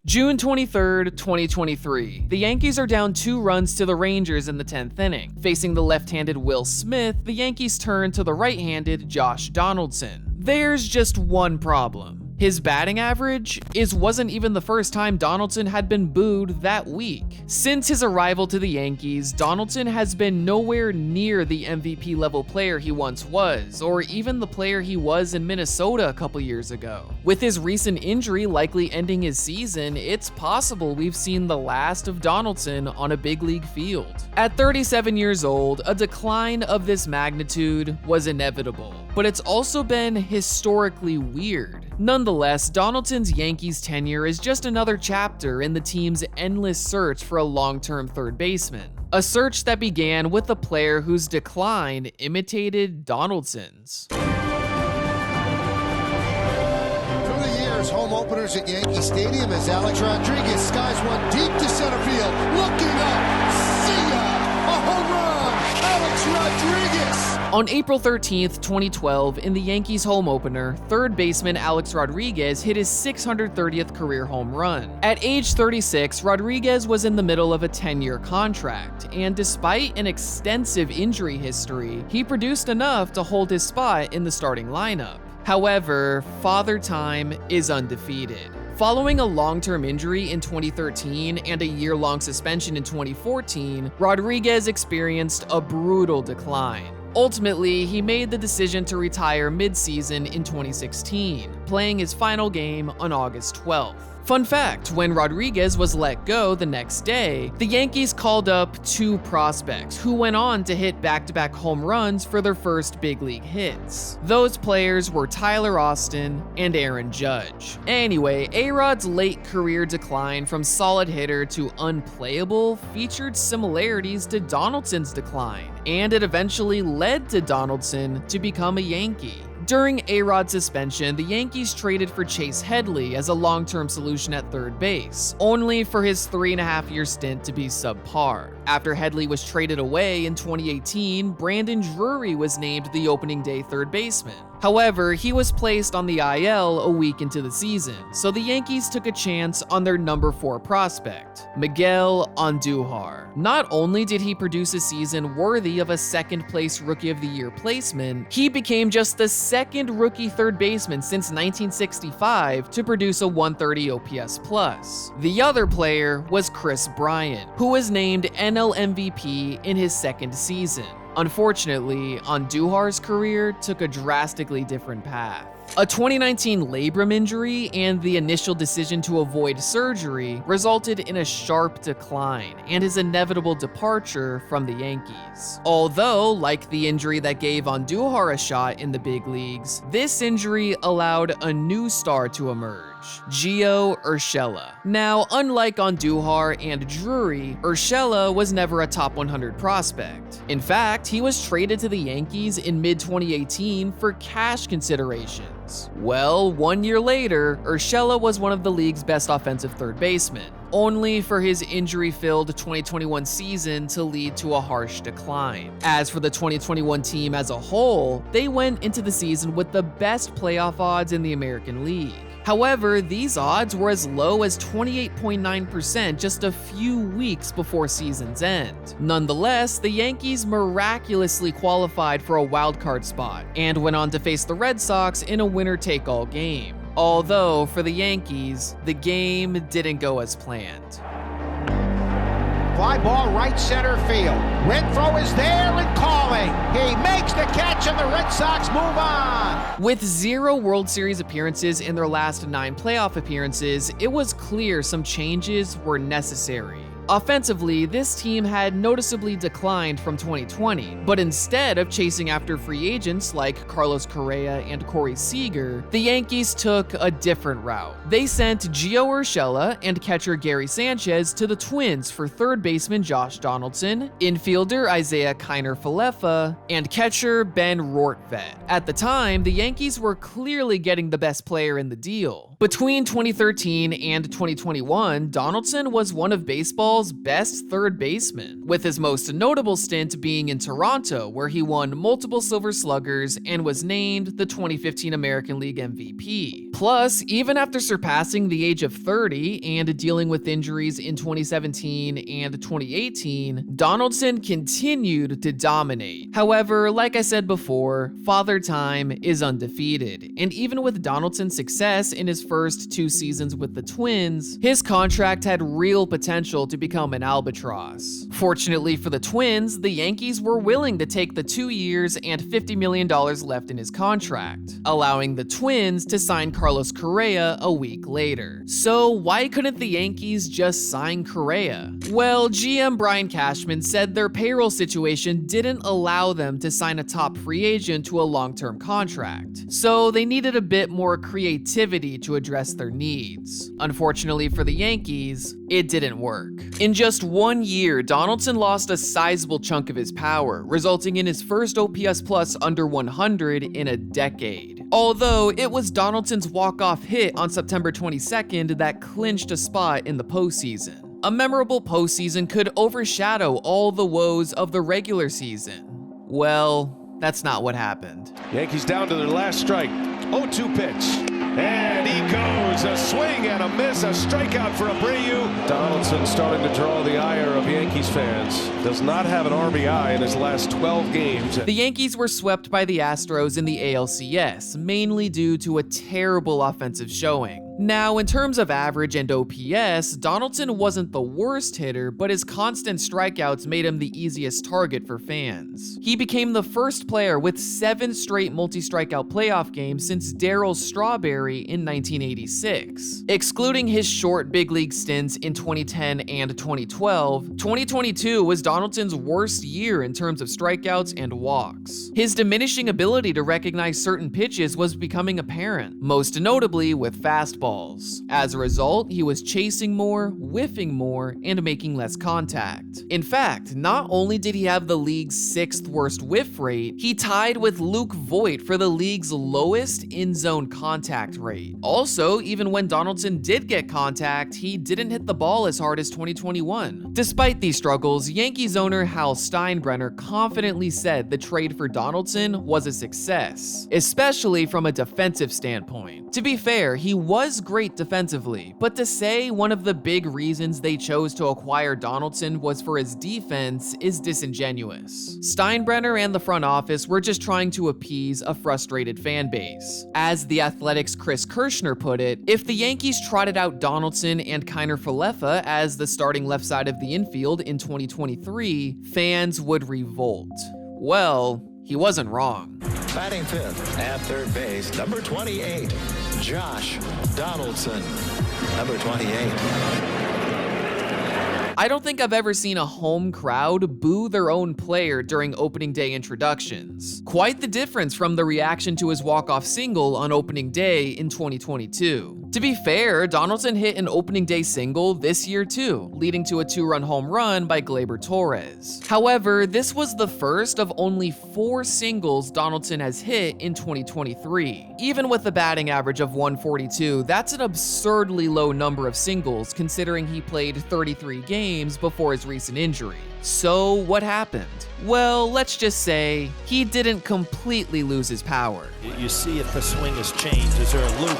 June 23rd, 2023. The Yankees are down 2 runs to the Rangers in the 10th inning. Facing the left-handed Will Smith, the Yankees turn to the right-handed Josh Donaldson. There's just one problem. His batting average wasn't even the first time Donaldson had been booed that week. Since his arrival to the Yankees, Donaldson has been nowhere near the MVP level player he once was, or even the player he was in Minnesota a couple years ago. With his recent injury likely ending his season, it's possible we've seen the last of Donaldson on a big league field. At 37 years old, a decline of this magnitude was inevitable, but it's also been historically weird. Nonetheless, Donaldson's Yankees tenure is just another chapter in the team's endless search for a long-term third baseman. A search that began with a player whose decline imitated Donaldson's. Through the years, home openers at Yankee Stadium as Alex Rodriguez skies one deep to center field. Looking up, see ya! A home run! Alex Rodriguez! On April 13th, 2012, in the Yankees home opener, third baseman Alex Rodriguez hit his 630th career home run. At age 36, Rodriguez was in the middle of a 10-year contract, and despite an extensive injury history, he produced enough to hold his spot in the starting lineup. However, Father Time is undefeated. Following a long-term injury in 2013 and a year-long suspension in 2014, Rodriguez experienced a brutal decline. Ultimately, he made the decision to retire mid-season in 2016, playing his final game on August 12th. Fun fact, when Rodriguez was let go the next day, the Yankees called up 2 prospects who went on to hit back-to-back home runs for their first big league hits. Those players were Tyler Austin and Aaron Judge. Anyway, A-Rod's late career decline from solid hitter to unplayable featured similarities to Donaldson's decline, and it eventually led to Donaldson to become a Yankee. During A-Rod's suspension, the Yankees traded for Chase Headley as a long-term solution at third base, only for his 3.5-year stint to be subpar. After Headley was traded away in 2018, Brandon Drury was named the opening day third baseman. However, he was placed on the IL a week into the season, so the Yankees took a chance on their number 4 prospect, Miguel Andujar. Not only did he produce a season worthy of a second-place Rookie of the Year placement, he became just the second rookie third baseman since 1965 to produce a 130 OPS+. The other player was Chris Bryant, who was named NL MVP in his second season. Unfortunately, Andujar's career took a drastically different path. A 2019 labrum injury and the initial decision to avoid surgery resulted in a sharp decline and his inevitable departure from the Yankees. Although, like the injury that gave Andujar a shot in the big leagues, this injury allowed a new star to emerge, Gio Urshela. Now, unlike Andujar and Drury, Urshela was never a top 100 prospect. In fact, he was traded to the Yankees in mid-2018 for cash considerations. Well, 1 year later, Urshela was one of the league's best offensive third basemen, only for his injury-filled 2021 season to lead to a harsh decline. As for the 2021 team as a whole, they went into the season with the best playoff odds in the American League. However, these odds were as low as 28.9% just a few weeks before season's end. Nonetheless, the Yankees miraculously qualified for a wildcard spot and went on to face the Red Sox in a winner-take-all game. Although, for the Yankees, the game didn't go as planned. Fly ball right center field. Renfroe is there and calling. He makes the catch and the Red Sox move on. With 0 World Series appearances in their last 9 playoff appearances, it was clear some changes were necessary. Offensively, this team had noticeably declined from 2020, but instead of chasing after free agents like Carlos Correa and Corey Seager, the Yankees took a different route. They sent Gio Urshela and catcher Gary Sanchez to the Twins for third baseman Josh Donaldson, infielder Isaiah Kiner-Falefa, and catcher Ben Rortvedt. At the time, the Yankees were clearly getting the best player in the deal. Between 2013 and 2021, Donaldson was one of baseball's best third basemen, with his most notable stint being in Toronto, where he won multiple Silver Sluggers and was named the 2015 American League MVP. Plus, even after surpassing the age of 30 and dealing with injuries in 2017 and 2018, Donaldson continued to dominate. However, like I said before, Father Time is undefeated, and even with Donaldson's success in his first 2 seasons with the Twins, his contract had real potential to become an albatross. Fortunately for the Twins, the Yankees were willing to take the 2 years and $50 million left in his contract, allowing the Twins to sign Carlos Correa a week later. So why couldn't the Yankees just sign Correa? Well, GM Brian Cashman said their payroll situation didn't allow them to sign a top free agent to a long-term contract, so they needed a bit more creativity to address their needs. Unfortunately for the Yankees, it didn't work. In just 1 year, Donaldson lost a sizable chunk of his power, resulting in his first OPS plus under 100 in a decade. Although it was Donaldson's walk-off hit on September 22nd that clinched a spot in the postseason. A memorable postseason could overshadow all the woes of the regular season. Well, that's not what happened. Yankees down to their last strike. 0-2 pitch. And he goes. A swing and a miss. A strikeout for Abreu. Donaldson starting to draw the ire of Yankees fans. Does not have an RBI in his last 12 games. The Yankees were swept by the Astros in the ALCS, mainly due to a terrible offensive showing. Now, in terms of average and OPS, Donaldson wasn't the worst hitter, but his constant strikeouts made him the easiest target for fans. He became the first player with 7 straight multi-strikeout playoff games since Darryl Strawberry in 1986. Excluding his short big league stints in 2010 and 2012, 2022 was Donaldson's worst year in terms of strikeouts and walks. His diminishing ability to recognize certain pitches was becoming apparent, most notably with fastballs. As a result, he was chasing more, whiffing more, and making less contact. In fact, not only did he have the league's 6th worst whiff rate, he tied with Luke Voit for the league's lowest in-zone contact rate. Also, even when Donaldson did get contact, he didn't hit the ball as hard as 2021. Despite these struggles, Yankees owner Hal Steinbrenner confidently said the trade for Donaldson was a success, especially from a defensive standpoint. To be fair, he was great defensively, but to say one of the big reasons they chose to acquire Donaldson was for his defense is disingenuous. Steinbrenner and the front office were just trying to appease a frustrated fan base. As The Athletic's Chris Kirschner put it, if the Yankees trotted out Donaldson and Kiner Falefa as the starting left side of the infield in 2023, fans would revolt. Well, he wasn't wrong. Batting 5th at third base, number 28, Josh Donaldson, number 28. I don't think I've ever seen a home crowd boo their own player during opening day introductions. Quite the difference from the reaction to his walk-off single on opening day in 2022. To be fair, Donaldson hit an opening day single this year too, leading to a 2-run home run by Gleyber Torres. However, this was the first of only 4 singles Donaldson has hit in 2023. Even with a batting average of 142, that's an absurdly low number of singles considering he played 33 games before his recent injury. So what happened? Well, let's just say he didn't completely lose his power. You see if the swing has changed. Is there a loop?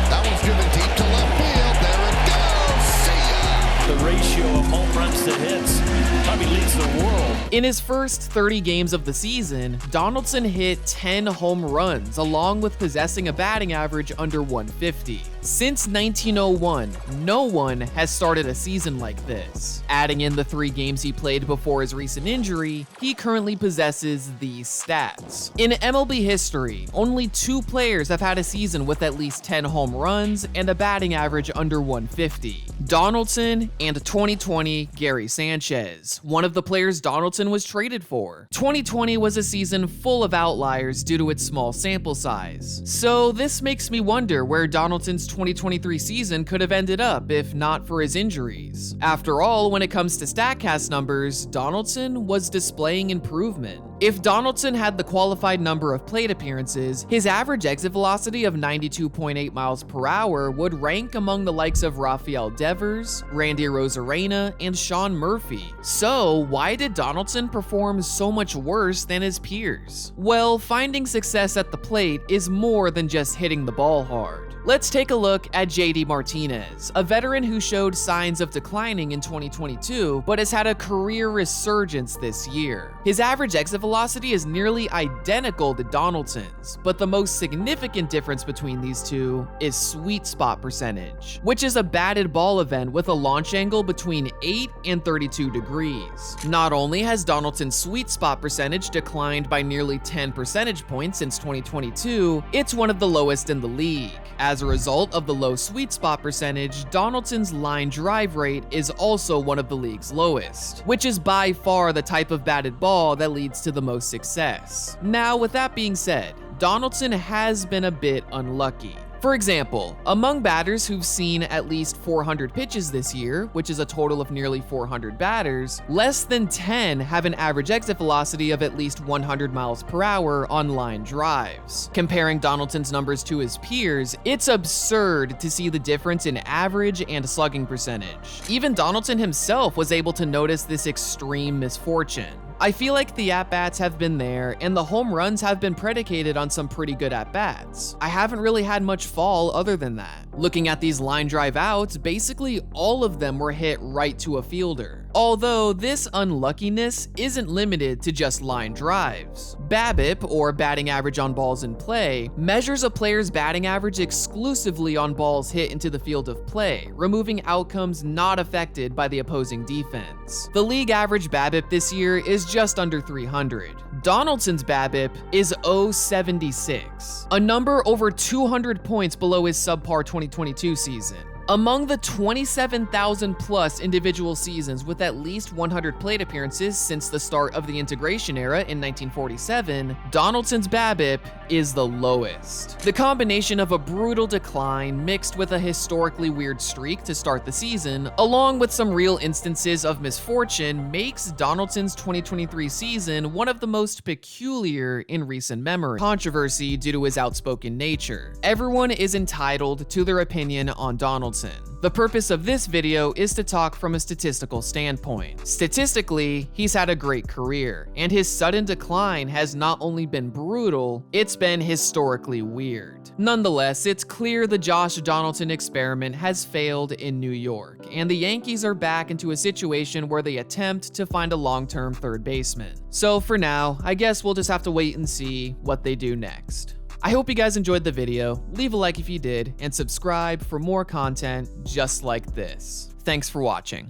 That one's driven deep to left field. There it goes. See ya! The ratio of home runs to hits probably leads the world. In his first 30 games of the season, Donaldson hit 10 home runs, along with possessing a batting average under 150. Since 1901, no one has started a season like this. Adding in the 3 games he played before his recent injury, he currently possesses these stats. In MLB history, only 2 players have had a season with at least 10 home runs and a batting average under 150. Donaldson and 2020 Gary Sanchez, one of the players Donaldson was traded for. 2020 was a season full of outliers due to its small sample size. So this makes me wonder where Donaldson's 2023 season could have ended up if not for his injuries. After all, when it comes to StatCast numbers, Donaldson was displaying improvement. If Donaldson had the qualified number of plate appearances, his average exit velocity of 92.8 miles per hour would rank among the likes of Rafael Devers, Randy Arozarena, and Sean Murphy. So why did Donaldson perform so much worse than his peers? Well, finding success at the plate is more than just hitting the ball hard. Let's take a look at JD Martinez, a veteran who showed signs of declining in 2022, but has had a career resurgence this year. His average exit velocity is nearly identical to Donaldson's, but the most significant difference between these two is sweet spot percentage, which is a batted ball event with a launch angle between 8 and 32 degrees. Not only has Donaldson's sweet spot percentage declined by nearly 10 percentage points since 2022, it's one of the lowest in the league. As a result of the low sweet spot percentage, Donaldson's line drive rate is also one of the league's lowest, which is by far the type of batted ball that leads to the most success. Now, with that being said, Donaldson has been a bit unlucky. For example, among batters who've seen at least 400 pitches this year, which is a total of nearly 400 batters, less than 10 have an average exit velocity of at least 100 miles per hour on line drives. Comparing Donaldson's numbers to his peers, it's absurd to see the difference in average and slugging percentage. Even Donaldson himself was able to notice this extreme misfortune. I feel like the at-bats have been there, and the home runs have been predicated on some pretty good at-bats. I haven't really had much fall other than that. Looking at these line drive outs, basically all of them were hit right to a fielder. Although this unluckiness isn't limited to just line drives. BABIP, or batting average on balls in play, measures a player's batting average exclusively on balls hit into the field of play, removing outcomes not affected by the opposing defense. The league average BABIP this year is just under 300. Donaldson's BABIP is 0.76, a number over 200 points below his subpar 2022 season. Among the 27,000 plus individual seasons with at least 100 plate appearances since the start of the integration era in 1947, Donaldson's BABIP is the lowest. The combination of a brutal decline mixed with a historically weird streak to start the season, along with some real instances of misfortune, makes Donaldson's 2023 season one of the most peculiar in recent memory. Controversy due to his outspoken nature. Everyone is entitled to their opinion on Donaldson. The purpose of this video is to talk from a statistical standpoint. Statistically, he's had a great career, and his sudden decline has not only been brutal, it's been historically weird. Nonetheless, it's clear the Josh Donaldson experiment has failed in New York, and the Yankees are back into a situation where they attempt to find a long-term third baseman. So for now, I guess we'll just have to wait and see what they do next. I hope you guys enjoyed the video. Leave a like if you did, and subscribe for more content just like this. Thanks for watching.